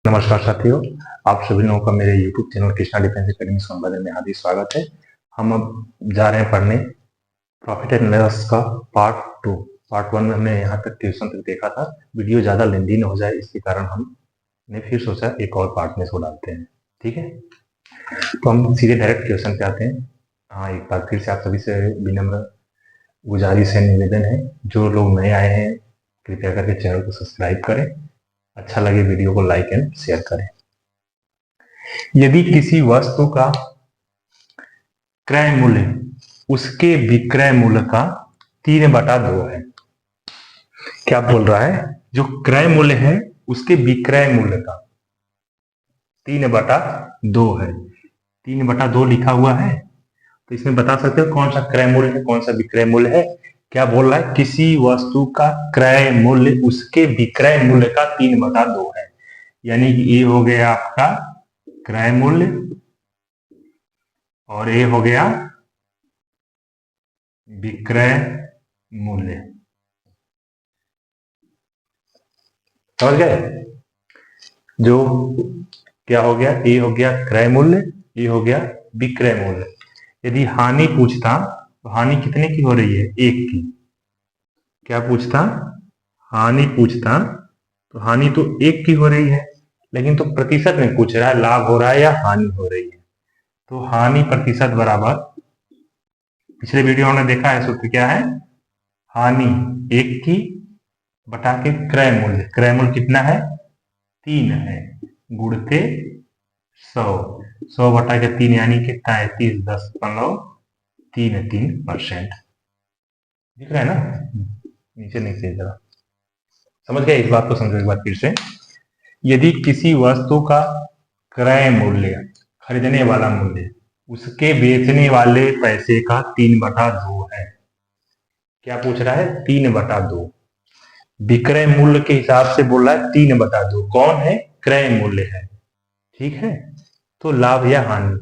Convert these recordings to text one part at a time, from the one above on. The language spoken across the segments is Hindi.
नमस्कार साथियों, आप सभी लोगों का मेरे YouTube channel Krishna defence academy Sonbhadra में हार्दिक स्वागत है। हम अब जा रहे हैं पढ़ने प्रॉफिट एंड लॉस का पार्ट 2। पार्ट 1 में हमने यहाँ तक ट्यूशन तक देखा था। वीडियो ज़्यादा लेंदी न हो जाए, इसके कारण हमने फिर सोचा एक और पार्ट में इसको डालते हैं। ठीक है, तो हम सीधे डायरेक्ट क्वेश्चन पे आते हैं। हाँ, एक बार फिर से आप सभी से विनम्र गुजारिश है, निवेदन है, जो लोग नए आए हैं कृपया करके चैनल को सब्सक्राइब करें, अच्छा लगे वीडियो को लाइक एंड शेयर करें। यदि किसी वस्तु का क्रय मूल्य उसके विक्रय मूल्य का 3/2 है। क्या बोल रहा है? जो क्रय मूल्य है उसके विक्रय मूल्य का 3/2 है। 3/2 लिखा हुआ है, तो इसमें बता सकते हो कौन सा क्रय मूल्य है, कौन सा विक्रय मूल्य है। क्या बोल रहा है? किसी वस्तु का क्रय मूल्य उसके विक्रय मूल्य का 3/2 है। यानी कि ये हो गया आपका क्रय मूल्य और ये हो गया विक्रय मूल्य। समझ गए? जो क्या हो गया, ये हो गया क्रय मूल्य, ये हो गया विक्रय मूल्य। यदि हानि पूछता तो हानि कितने की हो रही है? 1 की। क्या पूछता? हानि पूछता तो हानि तो 1 की हो रही है, लेकिन तो प्रतिशत में पूछ रहा है, लाभ हो रहा है या हानि हो रही है। तो हानि प्रतिशत बराबर, पिछले वीडियो में देखा है सूत्र क्या है, हानि 1 की बटा के क्रय मूल्य। क्रय मूल्य कितना है? 3 है, गुणते 100। 100 बटा के 3 यानी कितना है? 30.3%। दिख रहा है ना? नीचे नीचे जरा समझ गए? इस बात को समझो एक बार फिर से। यदि किसी वस्तु का क्रय मूल्य, खरीदने वाला मूल्य, उसके बेचने वाले पैसे का 3/2 है। क्या पूछ रहा है? 3/2। विक्रय मूल्य के हिसाब से बोल रहा है 3/2। कौन है? क्रय मूल्य है। ठीक है, तो लाभ या हानि,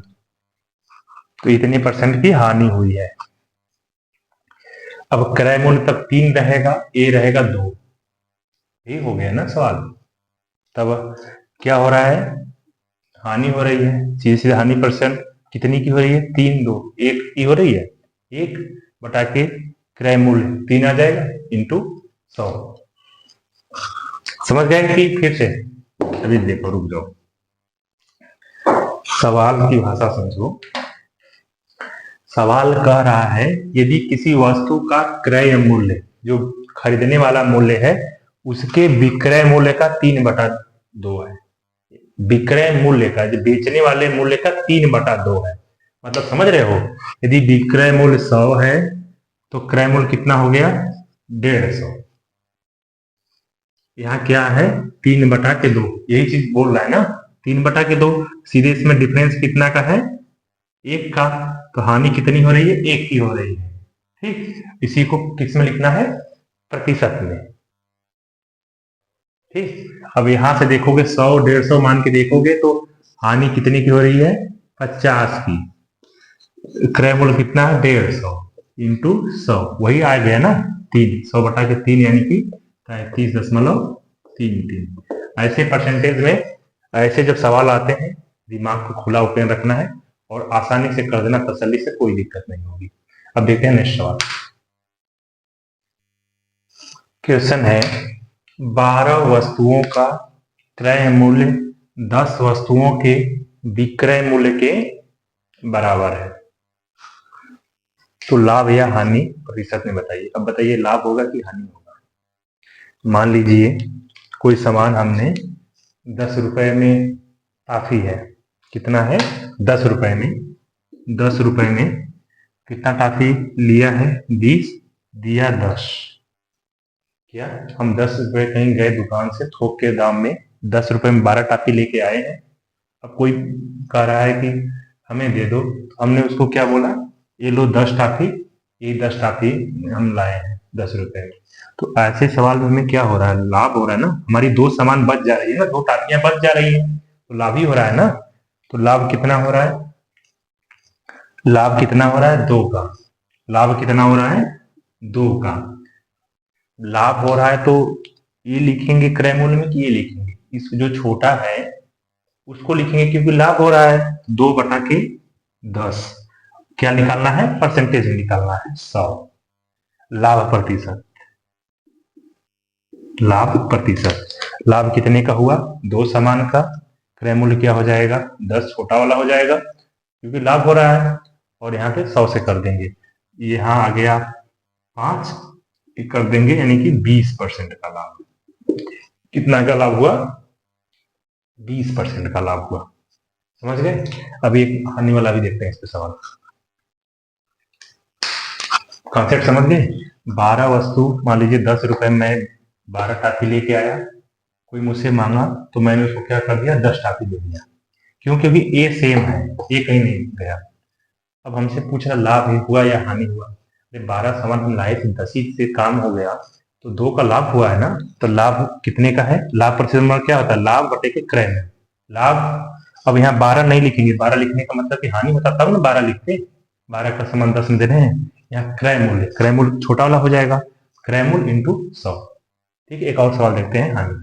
तो इतने % की हानि हुई है। अब क्रय मूल्य तब 3 रहेगा, ए रहेगा 2। ये हो गया ना सवाल। तब क्या हो रहा है? हानि हो रही है, सीधे सीधे हानि % कितनी की हो रही है? 3, 2, 1 की हो रही है। 1 बटा के क्रय मूल्य 3 आ जाएगा इंटू 100। समझ गए कि फिर से? अभी देखो, रुक जाओ, सवाल की भाषा समझो। सवाल कह रहा है यदि किसी वस्तु का क्रय मूल्य, जो खरीदने वाला मूल्य है, उसके विक्रय मूल्य का 3/2 है। विक्रय मूल्य का, जो बेचने वाले मूल्य का 3/2 है। मतलब समझ रहे हो? यदि विक्रय मूल्य 100 है तो क्रय मूल्य कितना हो गया? 150। यहाँ क्या है? 3/2। यही चीज बोल रहा है ना, 3/2। सीधे इसमें डिफरेंस कितना का है? 1 का। तो हानि कितनी हो रही है? 1 की हो रही है। ठीक, इसी को किस में लिखना है? प्रतिशत में। ठीक, अब यहां से देखोगे 100 150 मान के देखोगे तो हानि कितनी की हो रही है? 50 की। क्रय मूल्य कितना है? 150 इंटू 100, वही आ गया ना 3। 100 बटा के 3 यानी कि 33.33। ऐसे परसेंटेज में, ऐसे जब सवाल आते हैं, दिमाग को खुला ओपन रखना है और आसानी से कर देना, तसल्ली से, कोई दिक्कत नहीं होगी। अब देखते हैं नेक्स्ट सवाल। क्वेश्चन है 12 वस्तुओं का क्रय मूल्य 10 वस्तुओं के विक्रय मूल्य के बराबर है, तो लाभ या हानि प्रतिशत में बताइए। अब बताइए लाभ होगा कि हानि होगा। मान लीजिए कोई सामान हमने 10 रुपए में टॉफी है। कितना है? 10 रुपए में। 10 रुपए में कितना टॉफी लिया है? 20, दिया 10। क्या हम 10 रुपए कहीं गए दुकान से, थोक के दाम में 10 रुपए में 12 टॉफी लेके आए हैं। अब कोई कह रहा है कि हमें दे दो, तो हमने उसको क्या बोला? ये लो 10 टॉफी, ये 10 टॉफी हम लाए हैं 10 रुपए में। तो ऐसे सवाल में हमें क्या हो रहा है? लाभ हो रहा है ना, हमारी 2 सामान बच जा रही है ना, 2 टॉफियां बच जा रही है, तो लाभ ही हो रहा है ना। तो लाभ कितना हो रहा है? लाभ कितना हो रहा है? 2 का। लाभ कितना हो रहा है? 2 का लाभ हो रहा है। तो ये लिखेंगे क्रय मूल्य में कि ये लिखेंगे? इस जो छोटा है उसको लिखेंगे क्योंकि लाभ हो रहा है 2/10। क्या निकालना है? परसेंटेज निकालना है 100। लाभ प्रतिशत, लाभ प्रतिशत, लाभ कितने का हुआ? 2 समान का, क्रय मूल्य क्या हो जाएगा? 10 छोटा वाला हो जाएगा क्योंकि लाभ हो रहा है, और यहाँ पे 100 से कर देंगे। यहाँ आ गया 5 कर देंगे, यानी कि 20% का लाभ। कितना का लाभ हुआ? 20% का लाभ हुआ। समझ गए? अभी एक हानि वाला भी देखते हैं इस पे सवाल। कॉन्सेप्ट समझ गए? 12 वस्तु, मान लीजिए 10 रुपए में 12 टाफी लेके आया, कोई मुझसे मांगा तो मैंने उसको क्या कर दिया? 10 टाफी दे दिया। क्यों? क्योंकि ए सेम है, ए कहीं नहीं गया। अब हमसे पूछ रहा लाभ हुआ या हानि हुआ। 12 सामान हम लाए थे, 10 ही से काम हो गया, तो 2 का लाभ हुआ है ना। तो लाभ कितने का है? लाभ प्रतिशत क्या होता है? लाभ बटे के क्रय में लाभ। अब यहाँ 12 नहीं लिखेंगे, 12 लिखने का मतलब कि हानि होता तब ना 12 लिखते। 12 का सामान 10 में दे रहे हैं। यहाँ क्रय मूल्य, क्रय मूल्य छोटा वाला हो जाएगा, क्रय मूल्य इंटू 100। ठीक है, एक और सवाल देखते हैं हानि।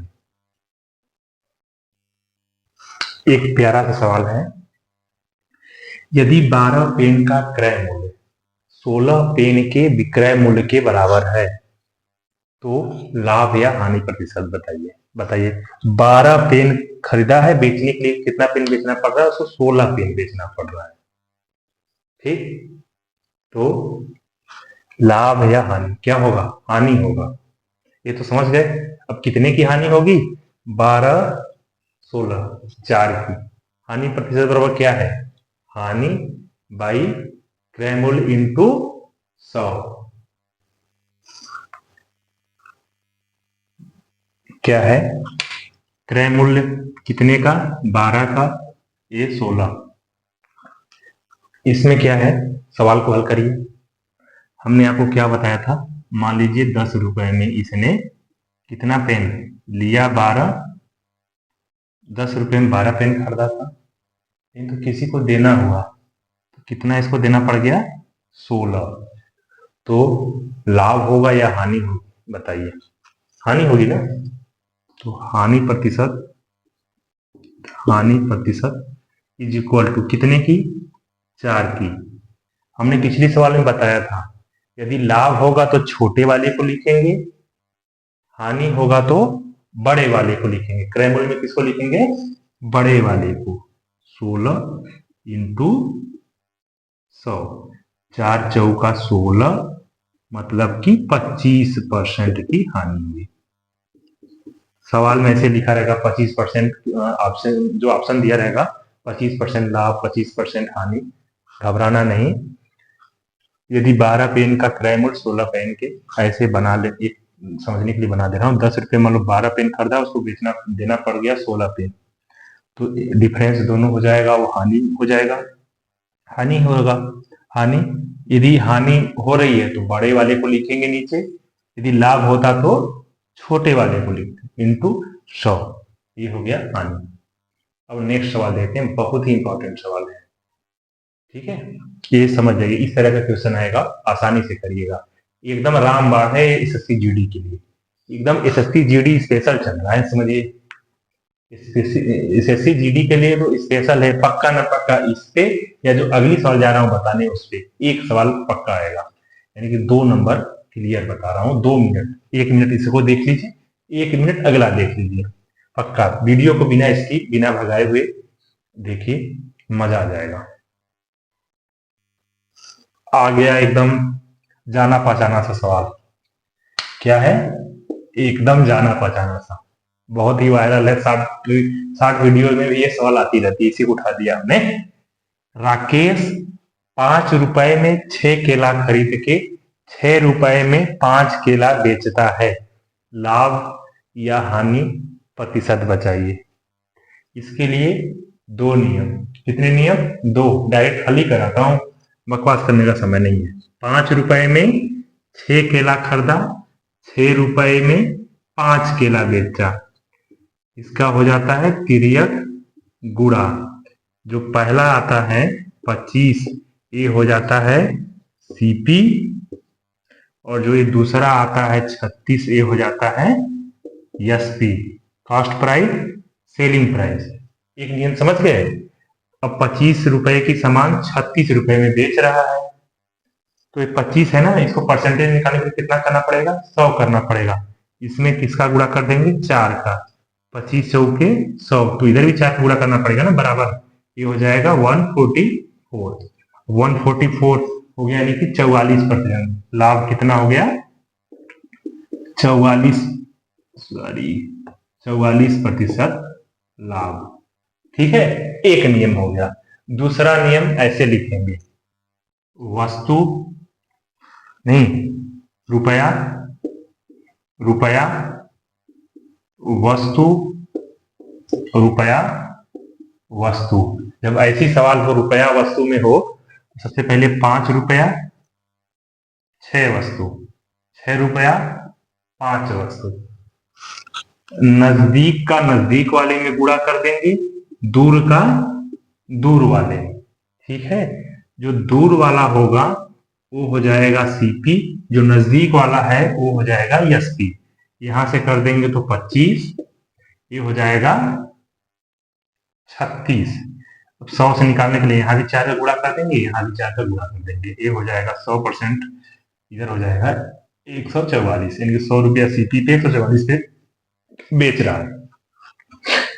एक प्यारा सा सवाल है, यदि 12 पेन का क्रय मूल्य 16 पेन के विक्रय मूल्य के बराबर है तो लाभ या हानि प्रतिशत बताइए। बताइए, 12 पेन खरीदा है, बेचने के लिए कितना पेन बेचना पड़ रहा है? उसको 16 पेन बेचना पड़ रहा है। ठीक, तो लाभ या हानि क्या होगा? हानि होगा। ये तो समझ गए। अब कितने की हानि होगी? 12 16 4 की। हानि प्रतिशत बराबर क्या है? हानि बाई क्रय मूल्य इंटू 100। क्या है? क्रय मूल्य कितने का? 12 का, ये 16। इसमें क्या है? सवाल को हल करिए। हमने आपको क्या बताया था? मान लीजिए 10 रुपए में इसने कितना पेन लिया? 12। 10 रुपए में 12 पेन खरीदा था, लेकिन तो किसी को देना हुआ तो कितना इसको देना पड़ गया? 16। तो लाभ होगा या हानि होगी? बताइए। हानि होगी ना। तो हानि प्रतिशत, हानि प्रतिशत इज इक्वल टू कितने की? 4 की। हमने पिछले सवाल में बताया था, यदि लाभ होगा तो छोटे वाले को लिखेंगे, हानि होगा तो बड़े वाले को लिखेंगे। क्रय मूल्य में किसको लिखेंगे? बड़े वाले को। 16 इंटू 100, 4 चौका 16, मतलब कि 25% की हानि हुई। सवाल में ऐसे लिखा रहेगा 25%, ऑप्शन जो ऑप्शन दिया रहेगा 25% लाभ, 25% हानि। घबराना नहीं। यदि 12 पेन का क्रय मूल्य 16 पेन के, ऐसे बना ले, एक समझने के लिए बना दे रहा हूँ। 10 रुपए मान लो 12 पेन खरीदा, उसको बेचना देना पड़ गया 16 पेन, तो डिफरेंस दोनों हो जाएगा, वो हानि हो जाएगा। हानि होगा। हानि, यदि हानि हो रही है तो बड़े वाले को लिखेंगे नीचे, यदि लाभ होता तो छोटे वाले को लिखते इंटू 100। ये हो गया हानि। अब नेक्स्ट सवाल देखते हैं, बहुत ही इंपॉर्टेंट सवाल है। ठीक है, ये समझ जाइए, इस तरह का क्वेश्चन आएगा, आसानी से करिएगा। एकदम रामबाण है एसएससी जीडी के लिए, एकदम एसएससी जीडी स्पेशल चल रहा है, समझिए। एसएससी जीडी के लिए तो स्पेशल है, पक्का न पक्का इस पे, या जो अगली सवाल जा रहा हूं बताने उस पे एक सवाल पक्का आएगा, यानी कि 2 नंबर क्लियर बता रहा हूं। 2 मिनट, 1 मिनट इसको देख लीजिए, 1 मिनट अगला देख लीजिए। पक्का वीडियो को बिना इसकी बिना भगाए हुए देखिए, मजा आ जाएगा। आ गया एकदम जाना पहचाना सा सवाल। क्या है? एकदम जाना पहचाना सा, बहुत ही वायरल है। 60 वीडियो में भी ये सवाल आती रहती है, इसी को उठा दिया हमने। राकेश 5 रुपए में 6 केला खरीद के 6 रुपए में 5 केला बेचता है, लाभ या हानि प्रतिशत बचाइए। इसके लिए 2 नियम। कितने नियम? 2। डायरेक्ट हल ही कराता हूं, बकवास करने का समय नहीं है। 5 रुपए में 6 केला खरीदा, 6 रुपए में 5 केला बेचा, इसका हो जाता है तिर्यक गुणा। जो पहला आता है 25, ये हो जाता है सीपी, और जो ये दूसरा आता है 36, ये हो जाता है SP, cost price selling price. एक नियम समझ गए। अब 25 रुपए की सामान 36 रुपए में बेच रहा है, तो ये 25 है ना, इसको परसेंटेज निकालने के लिए कितना करना पड़ेगा, 100 करना पड़ेगा। इसमें किसका गुणा कर देंगे, 4 का। 25 चौके 100, तो इधर भी 4 का गुणा करना पड़ेगा ना, बराबर। ये हो जाएगा 144। 144 हो गया, यानी कि 44%। लाभ कितना हो गया, 44% लाभ। ठीक है, एक नियम हो गया। दूसरा नियम ऐसे लिखेंगे, वस्तु नहीं, रुपया, रुपया, वस्तु, रुपया, वस्तु। जब ऐसी सवाल हो रुपया वस्तु में हो, सबसे पहले 5 रुपया 6 वस्तु, 6 रुपया 5 वस्तु। नजदीक का नजदीक वाले में गुणा कर देंगे, दूर का दूर वाले में। ठीक है, जो दूर वाला होगा वो हो जाएगा सीपी, जो नजदीक वाला है वो हो जाएगा एसपी। यहां से कर देंगे तो 25, ये हो जाएगा 36। अब 100 से निकालने के लिए यहाँ भी 4 का गुणा कर देंगे, यहाँ भी 4 का गुणा कर देंगे, ये हो जाएगा 100%। इधर हो जाएगा 144, यानी कि 100 रुपया सीपी पे 144 पे बेच रहा है।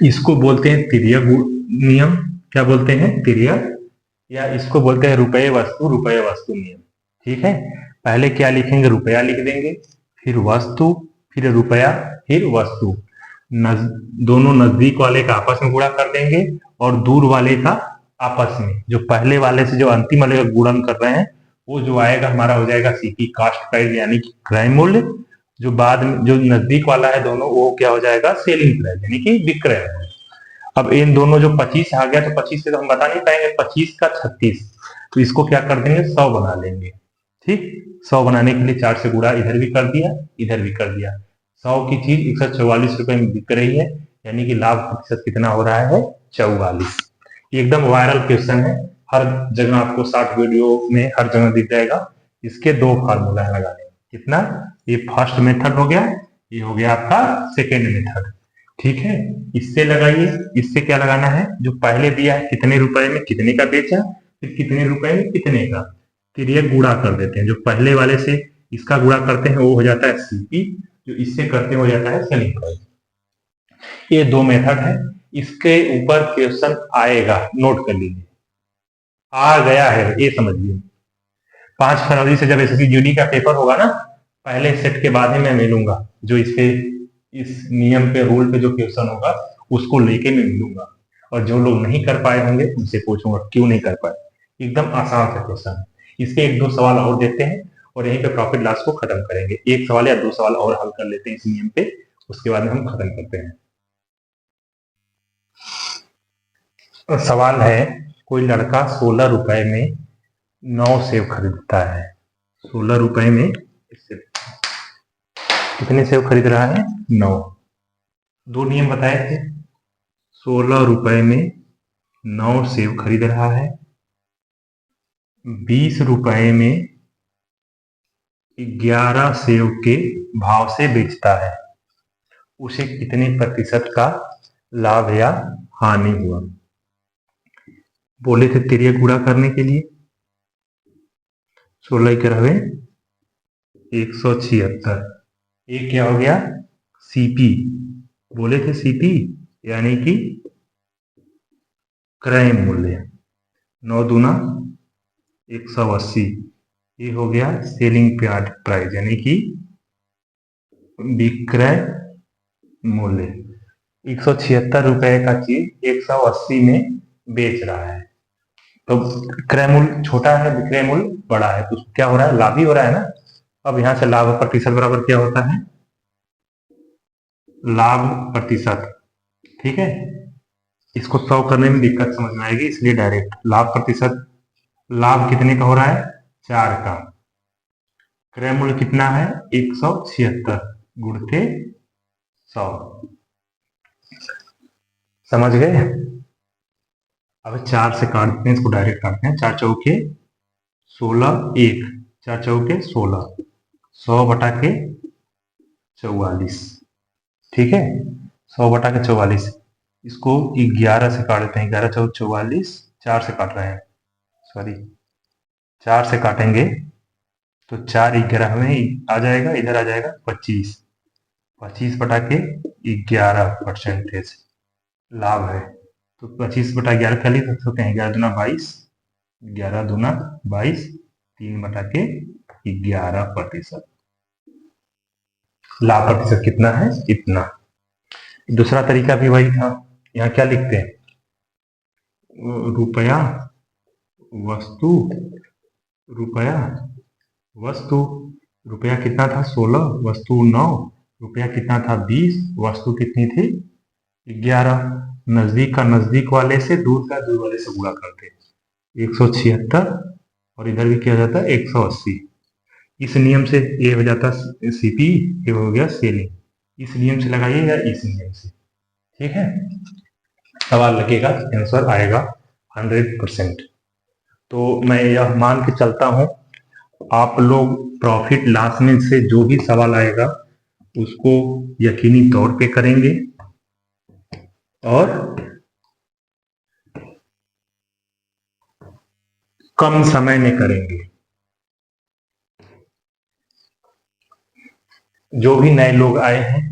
इसको बोलते हैं तिर्यक नियम। क्या बोलते हैं, तिर्यक, या इसको बोलते हैं रुपये वस्तु नियम। ठीक है, पहले क्या लिखेंगे, रुपया लिख देंगे, फिर वस्तु, फिर रुपया, फिर वस्तु। दोनों नजदीक वाले का आपस में गुणा कर देंगे और दूर वाले का आपस में। जो पहले वाले से जो अंतिम वाले का गुणन कर रहे हैं, वो जो आएगा हमारा हो जाएगा सीपी, कास्ट प्राइस, यानी कि क्रय मूल्य। जो बाद में जो नजदीक वाला है दोनों, वो क्या हो जाएगा, सेलिंग प्राइस, यानी कि विक्रय मूल्य। अब इन दोनों जो 25 आ गया, तो 25 से तो हम बता नहीं पाएंगे, 25 का 36, तो इसको क्या कर देंगे, 100 बना लेंगे। ठीक, 100 बनाने के लिए 4 से गुणा इधर भी कर दिया, इधर भी कर दिया। 100 की चीज 144 रुपए में बिक रही है, यानी कि लाभ प्रतिशत कितना हो रहा है, 44। एकदम वायरल क्वेश्चन है, हर जगह आपको शॉर्ट वीडियो में हर जगह दिख जाएगा। इसके 2 फार्मूला है लगाने, कितना, ये फर्स्ट मेथड हो गया, ये हो गया आपका सेकेंड मेथड। ठीक है, इससे लगाइए, इससे क्या लगाना है, जो पहले दिया है कितने रुपए में कितने का बेचा, फिर कितने रुपए में कितने का, फिर ये गुणा कर देते हैं। जो पहले वाले से इसका गुणा करते हैं वो हो जाता है सीपी, जो इससे करते हो जाता है सेलिंग प्राइस। ये 2 मेथड है, इसके ऊपर क्वेश्चन आएगा, नोट कर लीजिए, आ गया है, ये समझिए। 5 फरवरी से जब एसएससी जीडी का पेपर होगा ना, पहले सेट के बाद ही मैं मिलूंगा, जो इस पे, इस नियम पे, रूल पे जो क्वेश्चन होगा उसको लेके मैं मिलूंगा। और जो लोग नहीं कर पाए होंगे उनसे पूछूंगा क्यों नहीं कर पाए। एकदम आसान सा क्वेश्चन है। इसके 1-2 सवाल और देते हैं और यहीं पे प्रॉफिट लॉस को खत्म करेंगे। एक सवाल या 2 सवाल और हल कर लेते हैं इस नियम पे, उसके बाद में हम खत्म करते हैं। सवाल है, कोई लड़का 16 रुपए में 9 सेव खरीदता है। 16 रुपए में कितने सेव खरीद रहा है, 9। 2 नियम बताए थे, 16 रुपए में 9 सेव खरीद रहा है, 20 रुपए में 11 सेव के भाव से बेचता है, उसे कितने प्रतिशत का लाभ या हानि हुआ। बोले थे तिर्यक गुणा करने के लिए, 16 के रहे 176, ये क्या हो गया, सीपी। बोले थे सीपी यानी कि क्रय मूल्य, 9 दूना 180, ये हो गया सेलिंग प्राइस, यानी कि विक्रय मूल्य। 176 रुपए का चीज 180 में बेच रहा है, तो क्रय मूल्य छोटा है, विक्रय मूल्य बड़ा है, तो क्या हो रहा है, लाभ ही हो रहा है ना। अब यहां से लाभ प्रतिशत बराबर क्या होता है, लाभ प्रतिशत। ठीक है, इसको 100 करने में दिक्कत समझ में आएगी, इसलिए डायरेक्ट लाभ प्रतिशत। लाभ कितने का हो रहा है, 4 का। क्रय मूल्य कितना है, 176 गुणते 100। समझ गए। अब 4 से काटते हैं, इसको डायरेक्ट काटते हैं। 4 चौके 16, 1 4 चौके 16, 100 बटा के 44। ठीक है, 100 बटा के 44, इसको 11 से काट देते हैं, 11 चौक 44, 4 से काट रहे हैं, सॉरी 4 से काटेंगे तो 4 11 में आ जाएगा, इधर आ जाएगा 25, 25 बटा के 11% लाभ है। तो 25/11 क्या लिख सकते हैं, 11 दूना 22, 11 दूना 22, 3 बटा के 11%। लाभ प्रतिशत कितना है, इतना। दूसरा तरीका भी वही था, यहाँ क्या लिखते हैं, रुपया वस्तु, रुपया वस्तु, रुपया कितना था 16, वस्तु 9, रुपया कितना था 20, वस्तु कितनी थी 11। नजदीक का नजदीक वाले से, दूर का दूर वाले से गुणा करते 176, और इधर भी किया जाता है 180। इस नियम से ये हो जाता सीपी, ये हो गया सेलिंग। इस नियम से लगाइए या इस नियम से, ठीक है। सवाल लगेगा, आंसर आएगा 100%। तो मैं यह मान के चलता हूं आप लोग प्रॉफिट लॉस में से जो भी सवाल आएगा उसको यकीनी तौर पे करेंगे और कम समय में करेंगे। जो भी नए लोग आए हैं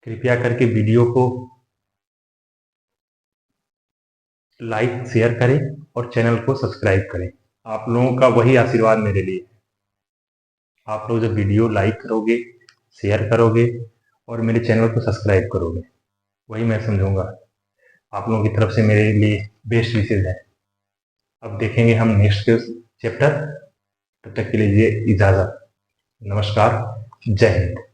कृपया करके वीडियो को लाइक शेयर करें और चैनल को सब्सक्राइब करें। आप लोगों का वही आशीर्वाद मेरे लिए। आप लोग जब वीडियो लाइक करोगे, शेयर करोगे और मेरे चैनल को सब्सक्राइब करोगे, वही मैं समझूंगा आप लोगों की तरफ से मेरे लिए बेस्ट विशेज है। अब देखेंगे हम नेक्स्ट चैप्टर। तब तक के लिए इजाजत। नमस्कार, जय हिंद।